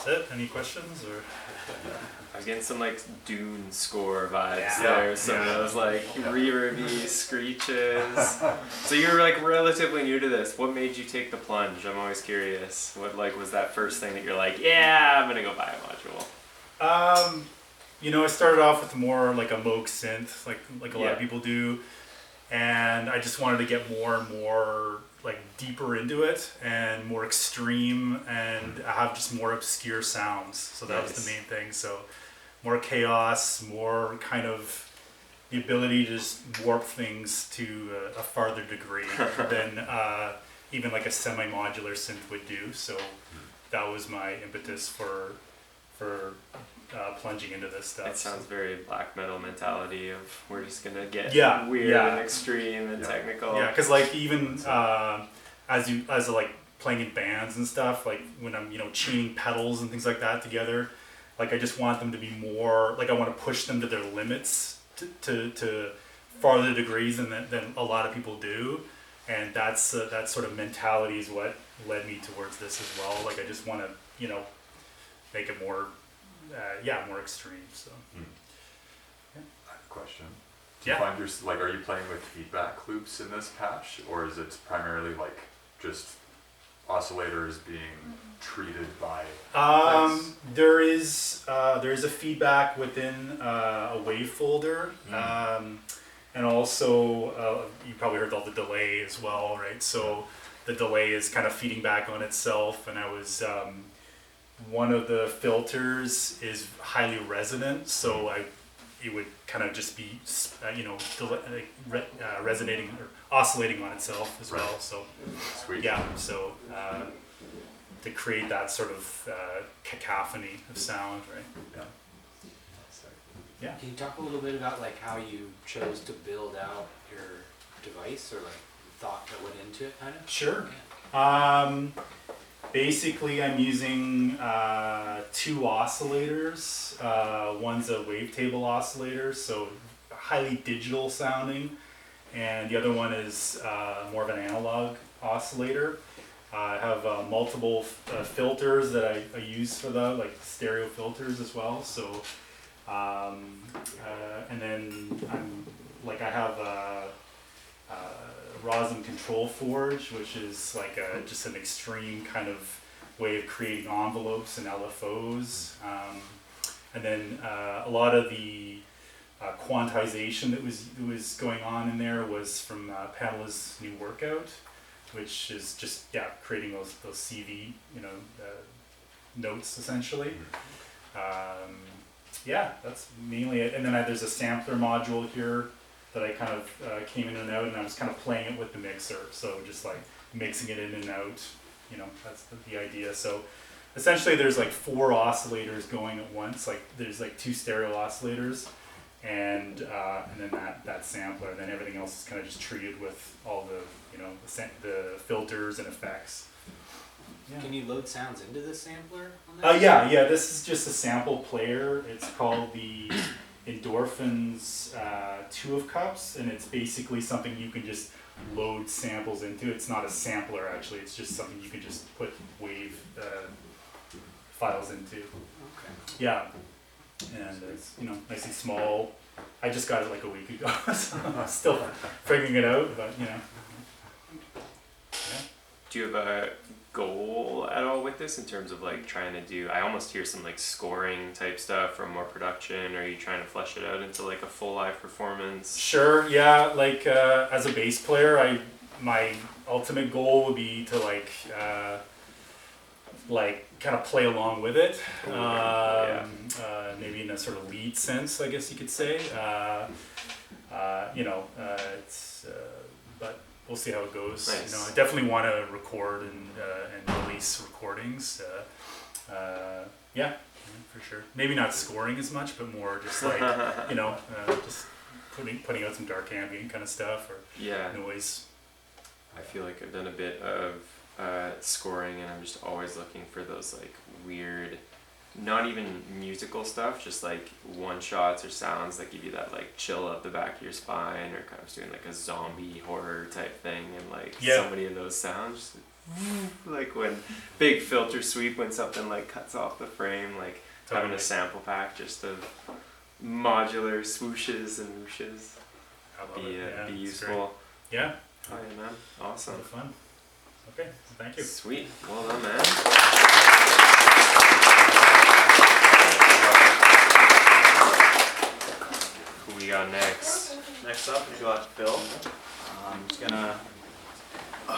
That's it. Any questions or? I was getting some like Dune score vibes there. Some of those like reverby screeches. So you were like relatively new to this. What made you take the plunge? I'm always curious. What like was that first thing that you're like, yeah, I'm gonna go buy a module? I started off with more like a Moog synth, like a lot of people do, and I just wanted to get more and more like deeper into it and more extreme and have just more obscure sounds. So that was the main thing. So more chaos, more kind of the ability to just warp things to a farther degree than even like a semi-modular synth would do. So that was my impetus for plunging into this stuff. It sounds very black metal mentality of we're just gonna get weird and extreme and technical. Yeah, because like even as like playing in bands and stuff, like when I'm chaining pedals and things like that together, like I just want them to be more like I want to push them to their limits to farther degrees than a lot of people do, and that sort of mentality is what led me towards this as well. Like I just want to make it more more extreme. So I have a question. Do you find are you playing with feedback loops in this patch, or is it primarily like just oscillators being treated by there is a feedback within a wave folder, and also you probably heard all the delay as well, right? So the delay is kind of feeding back on itself, and I was one of the filters is highly resonant, so it would kind of just be resonating or oscillating on itself as well. So Sweet. So to create that sort of cacophony of sound, right? Yeah. Can you talk a little bit about like how you chose to build out your device, or like thought that went into it, kind of? Sure. Basically, I'm using 2 oscillators. One's a wavetable oscillator, so highly digital sounding, and the other one is more of an analog oscillator. I have multiple filters that I use for that, like stereo filters as well. So, and then I have Rosin Control Forge, which is like just an extreme kind of way of creating envelopes and LFOs. And then a lot of the quantization that was going on in there was from Pamela's new workout, which is just creating those CV notes essentially. That's mainly it. And then there's a sampler module here that I kind of came in and out, and I was kind of playing it with the mixer, so just like mixing it in and out, that's the idea. So essentially there's like 4 oscillators going at once, like there's like 2 stereo oscillators, and then that sampler, and then everything else is kind of just treated with all the the filters and effects. Can you load sounds into the sampler on that? This is just a sample player. It's called the Endorphins 2 of Cups, and it's basically something you can just load samples into. It's not a sampler actually, it's just something you can just put wave files into. Okay. Yeah, and it's nice and small. I just got it like a week ago, so I'm still figuring it out, but Do you have a goal at all with this in terms of like trying to do, I almost hear some like scoring type stuff or more production, or are you trying to flesh it out into like a full live performance? Sure, yeah, like as a bass player, my ultimate goal would be to like kind of play along with it, maybe in a sort of lead sense, I guess you could say. It's but we'll see how it goes. Nice. I definitely want to record and release recordings. For sure. Maybe not scoring as much, but more just like just putting out some dark ambient kind of stuff or noise. I feel like I've done a bit of scoring, and I'm just always looking for those like weird, not even musical stuff, just like one shots or sounds that give you that like chill up the back of your spine, or kind of doing like a zombie horror type thing, and like so many of those sounds like when big filter sweep when something like cuts off the frame, like having Totally. a sample pack just of modular swooshes and whooshes I love it. Yeah, be it's great. useful. Yeah, Oh yeah, man, a lot awesome. of fun. Okay, thank you. Sweet, well done, man. Who we got next? Next up, we got Phil. He's gonna